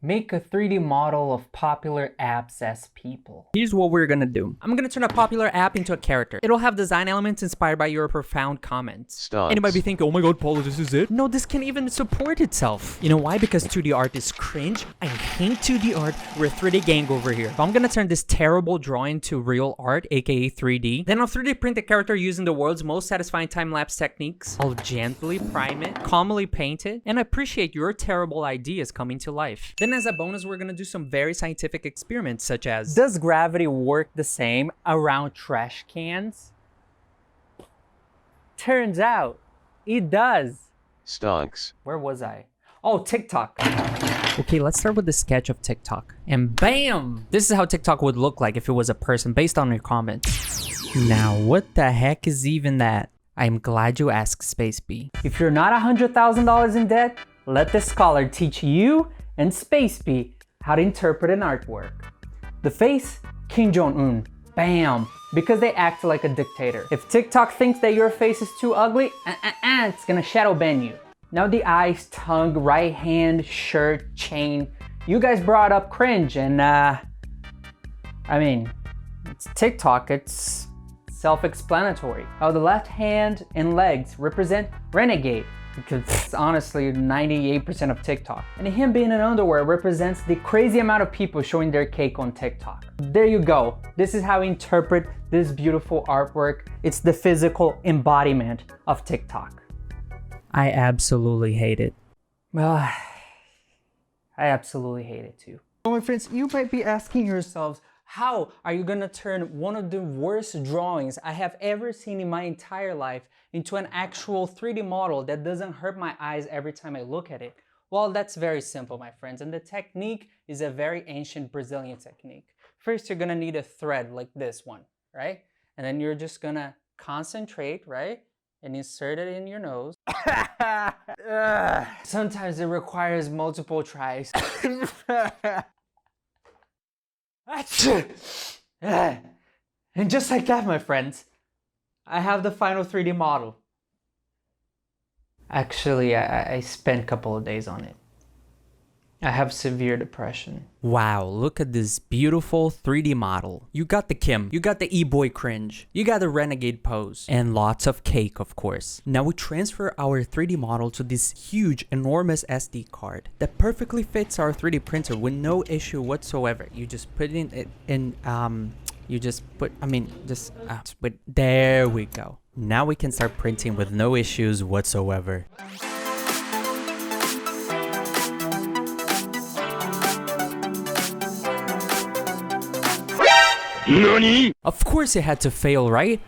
Make a 3D model of popular apps as people. Here's what we're gonna do. I'm gonna turn a popular app into a character. It'll have design elements inspired by your profound comments. Stunts. And you might be thinking, oh my god, Paulo, this is it? No, this can't even support itself. You know why? Because 2D art is cringe. I hate 2D art. We're a 3D gang over here. So I'm gonna turn this terrible drawing to real art, aka 3D. Then I'll 3D print the character using the world's most satisfying time-lapse techniques. I'll gently prime it, calmly paint it, and appreciate your terrible ideas coming to life. Then as a bonus, we're gonna do some very scientific experiments, such as, Does gravity work the same around trash cans? Turns out, it does. Stonks. Where was I? Oh, TikTok. okay, let's start with the sketch of TikTok. And BAM! This is how TikTok would look like if it was a person based on your comments. Now, what the heck is even that? I'm glad you asked, Space B. If you're not $100,000 in debt, let this scholar teach you and Space B how to interpret an artwork. The face, Kim Jong-un. Bam! Because they act like a dictator. If TikTok thinks that your face is too ugly, it's gonna shadow ban you. Now the eyes, tongue, right hand, shirt, chain. You guys brought up cringe and I mean, it's TikTok, it's self-explanatory. How the left hand and legs represent renegade, because it's honestly 98% of TikTok. And him being in underwear represents the crazy amount of people showing their cake on TikTok. There you go. This is how we interpret this beautiful artwork. It's the physical embodiment of TikTok. I absolutely hate it. Well, I absolutely hate it too. Well, my friends, you might be asking yourselves, how are you gonna turn one of the worst drawings I have ever seen in my entire life into an actual 3D model that doesn't hurt my eyes every time I look at it? Well, that's very simple, my friends, and the technique is a very ancient Brazilian technique. First, you're gonna need a thread like this one, right? And then you're just gonna concentrate, right? And insert it in your nose. Sometimes it requires multiple tries. And just like that, my friends, I have the final 3D model. Actually, I spent a couple of days on it. I have severe depression. Wow, look at this beautiful 3D model. You got the Kim, you got the e-boy cringe, you got the renegade pose, and lots of cake, of course. Now we transfer our 3D model to this huge, enormous SD card that perfectly fits our 3D printer with no issue whatsoever. You just put it in, but there we go. Now we can start printing with no issues whatsoever. NANI? Of course it had to fail, right?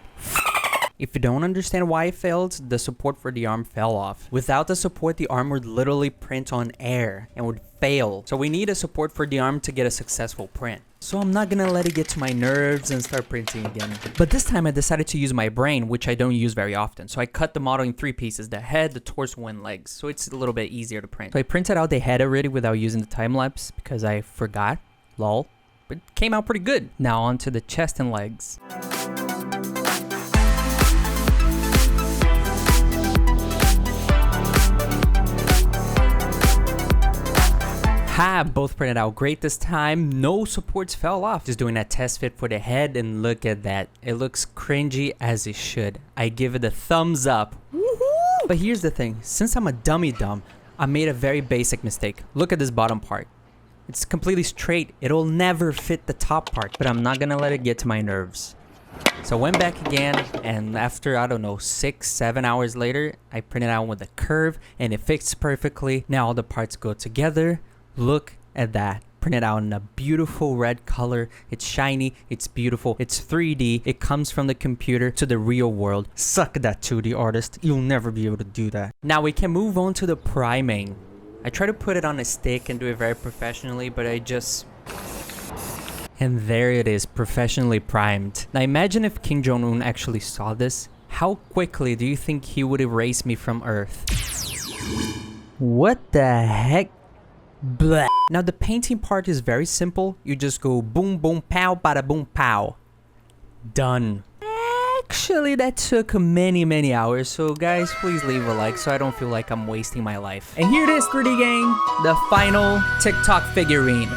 If you don't understand why it failed, the support for the arm fell off. Without the support, the arm would literally print on air and would fail. So we need a support for the arm to get a successful print. So I'm not gonna let it get to my nerves and start printing again. But this time I decided to use my brain, which I don't use very often. So I cut the model in 3 pieces, the head, the torso, and legs. So it's a little bit easier to print. So I printed out the head already without using the time lapse because I forgot, lol. But it came out pretty good. Now onto the chest and legs. Ha! Both printed out great this time. No supports fell off. Just doing a test fit for the head, and look at that. It looks cringy as it should. I give it a thumbs up. Woohoo! But here's the thing. Since I'm a dummy dumb, I made a very basic mistake. Look at this bottom part. It's completely straight. It'll never fit the top part, but I'm not gonna let it get to my nerves. So I went back again, and after, I don't know, 6-7 hours later, I printed out with a curve, and it fits perfectly. Now all the parts go together. Look at that. Printed out in a beautiful red color. It's shiny, it's beautiful, it's 3D. It comes from the computer to the real world. Suck that 2D artist. You'll never be able to do that. Now we can move on to the priming. I try to put it on a stick and do it very professionally, but and there it is, professionally primed. Now imagine if Kim Jong-un actually saw this. How quickly do you think he would erase me from Earth? What the heck? Blah. Now the painting part is very simple. You just go boom boom pow bada boom pow. Done. Action. Actually, that took many hours, so guys, please leave a like so I don't feel like I'm wasting my life. And here it is, 3D gang, the final TikTok figurine.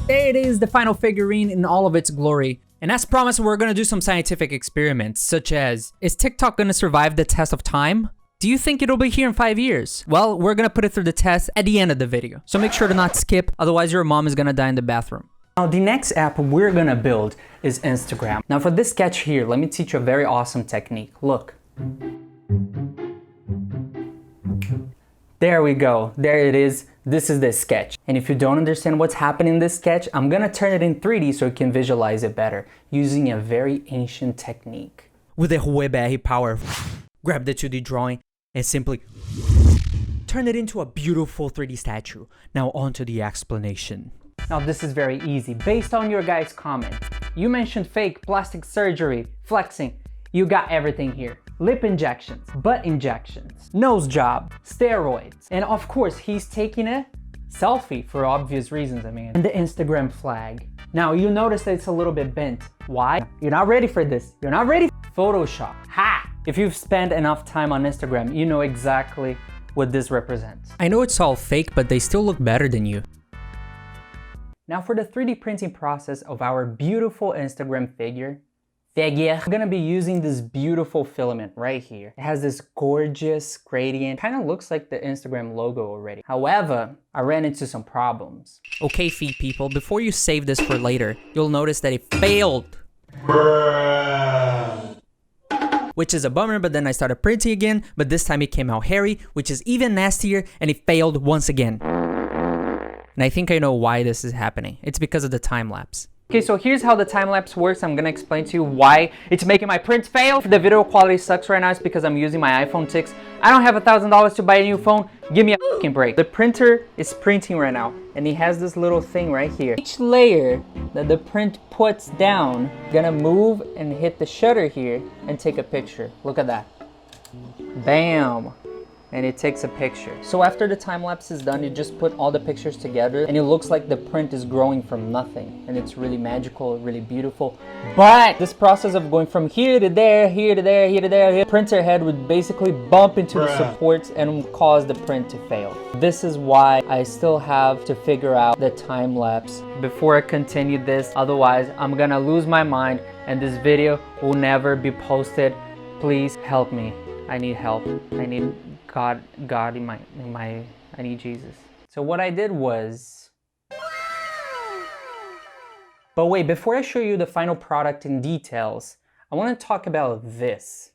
There it is, the final figurine in all of its glory. And as promised, we're gonna do some scientific experiments, such as, is TikTok gonna survive the test of time? Do you think it'll be here in 5 years? Well, we're gonna put it through the test at the end of the video. So make sure to not skip, otherwise your mom is gonna die in the bathroom. Now the next app we're gonna build is Instagram. Now for this sketch here, let me teach you a very awesome technique. Look. There we go, there it is. This is the sketch. And if you don't understand what's happening in this sketch, I'm gonna turn it in 3D so you can visualize it better using a very ancient technique. With a WebR power, grab the 2D drawing and simply turn it into a beautiful 3D statue. Now on to the explanation. Now this is very easy. Based on your guys' comments, you mentioned fake plastic surgery, flexing. You got everything here. Lip injections, butt injections, nose job, steroids, and of course he's taking a selfie for obvious reasons, I mean, and the Instagram flag. Now you notice that it's a little bit bent. Why? You're not ready for this. You're not ready for Photoshop. Ha! If you've spent enough time on Instagram, you know exactly what this represents. I know it's all fake, but they still look better than you. Now for the 3D printing process of our beautiful Instagram figure, I'm gonna be using this beautiful filament right here. It has this gorgeous gradient, kind of looks like the Instagram logo already. However, I ran into some problems. Okay, feed people, before you save this for later, you'll notice that it failed. Which is a bummer, but then I started printing again, but this time it came out hairy, which is even nastier, and it failed once again. And I think I know why this is happening. It's because of the time lapse. Okay, so here's how the time-lapse works. I'm gonna explain to you why it's making my prints fail. The video quality sucks right now. It's because I'm using my iPhone 6. I don't have $1,000 to buy a new phone. Give me a fucking break. The printer is printing right now, and it has this little thing right here. Each layer that the print puts down, gonna move and hit the shutter here and take a picture. Look at that. Bam. And it takes a picture. So after the time lapse is done, you just put all the pictures together and it looks like the print is growing from nothing. And it's really magical, really beautiful. But this process of going from here to there, here to there, here to there, the printer head would basically bump into the supports and cause the print to fail. This is why I still have to figure out the time lapse before I continue this. Otherwise, I'm gonna lose my mind and this video will never be posted. Please help me. I need help. I need God in my, I need Jesus. So what I did was, but wait, before I show you the final product in details, I want to talk about this.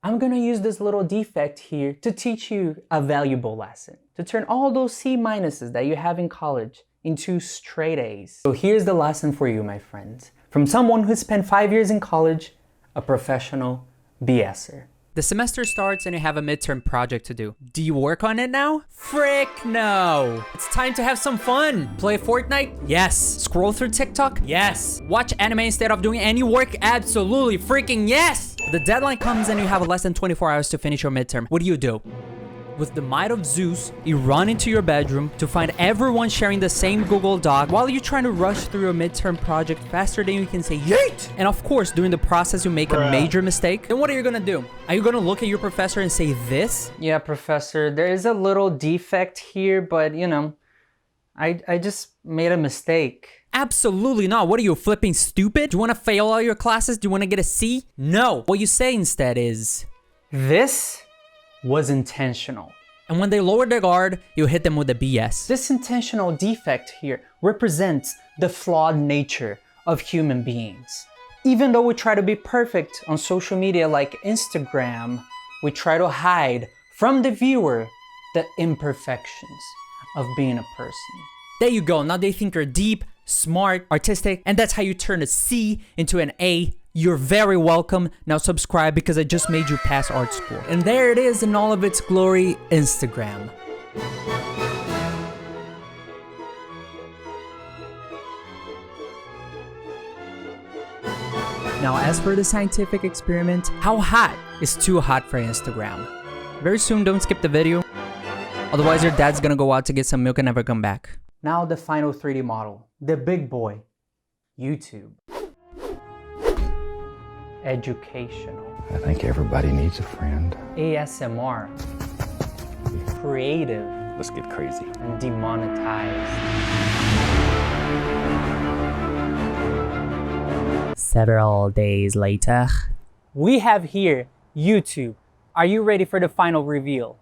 I'm gonna use this little defect here to teach you a valuable lesson, to turn all those C minuses that you have in college into straight A's. So here's the lesson for you, my friends. From someone who spent 5 years in college, a professional BSer. The semester starts and you have a midterm project to do. Do you work on it now? Frick no! It's time to have some fun! Play Fortnite? Yes! Scroll through TikTok? Yes! Watch anime instead of doing any work? Absolutely freaking yes! The deadline comes and you have less than 24 hours to finish your midterm. What do? With the might of Zeus, you run into your bedroom to find everyone sharing the same Google Doc while you're trying to rush through your midterm project faster than you can say yeet! And of course, during the process, you make a major mistake. Then what are you gonna do? Are you gonna look at your professor and say this? Yeah, professor, there is a little defect here, but you know, I just made a mistake. Absolutely not. What are you, flipping stupid? Do you want to fail all your classes? Do you want to get a C? No. What you say instead is, this was intentional. And when they lower their guard, you hit them with the BS. This intentional defect here represents the flawed nature of human beings. Even though we try to be perfect on social media like Instagram, we try to hide from the viewer the imperfections of being a person. There you go. Now they think you're deep, smart, artistic, and that's how you turn a C into an A. You're very welcome. Now subscribe because I just made you pass art school. And there it is in all of its glory, Instagram. Now as for the scientific experiment, how hot is too hot for Instagram? Very soon, don't skip the video. Otherwise, your dad's gonna go out to get some milk and never come back. Now the final 3D model, the big boy, YouTube. Educational. I think everybody needs a friend. ASMR. Creative. Let's get crazy. And demonetized. Several days later. We have here YouTube. Are you ready for the final reveal?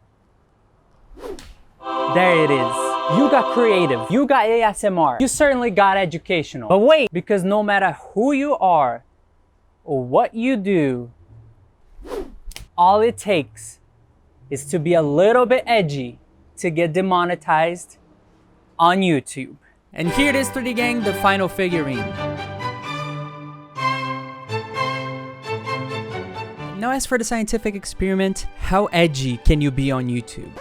There it is. You got creative, you got ASMR, you certainly got educational. But wait, because no matter who you are or what you do, all it takes is to be a little bit edgy to get demonetized on YouTube. And here it is, 3D gang, the final figurine. Now as for the scientific experiment, how edgy can you be on YouTube?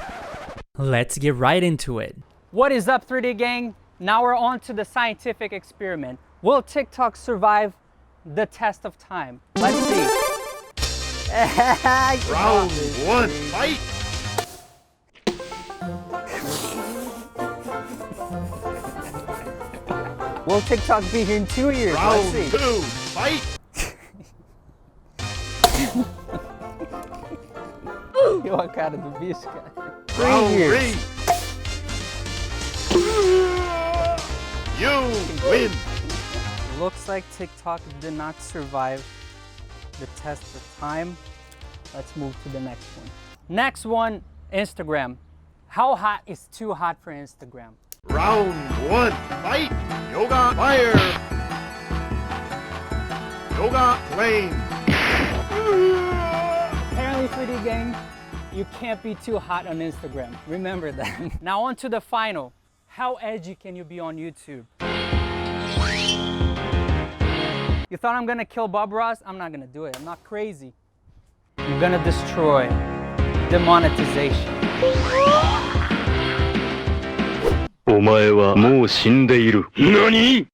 Let's get right into it. What is up, 3D gang? Now we're on to the scientific experiment. Will TikTok survive the test of time? Let's see. Round one, fight! Will TikTok be here in 2 years? Round Let's see. two, fight! Eu a cara do bicho, cara. 3 Round years. three! You win! Looks like TikTok did not survive the test of time. Let's move to the next one. Next one, Instagram. How hot is too hot for Instagram? Round one, fight! Yoga fire! Yoga flame! Apparently, 3D gang, you can't be too hot on Instagram. Remember that. Now on to the final. How edgy can you be on YouTube? You thought I'm gonna kill Bob Ross? I'm not gonna do it. I'm not crazy. I'm gonna destroy demonetization. お前はもう死んでいる。何?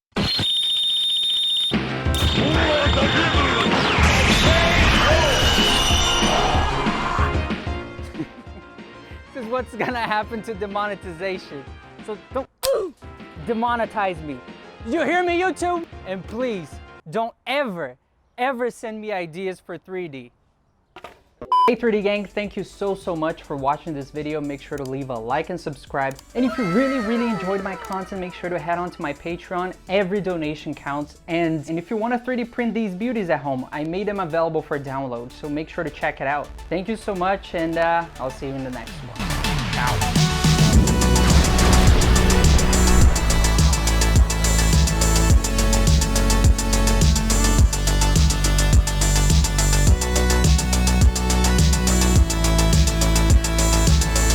This is what's gonna happen to demonetization. So don't demonetize me. Did you hear me, YouTube? And please, don't ever send me ideas for 3D. Hey 3D gang, thank you so much for watching this video. Make sure to leave a like and subscribe. And if you really enjoyed my content, make sure to head on to my Patreon. Every donation counts. And if you want to 3D print these beauties at home, I made them available for download. So make sure to check it out. Thank you so much, and I'll see you in the next one.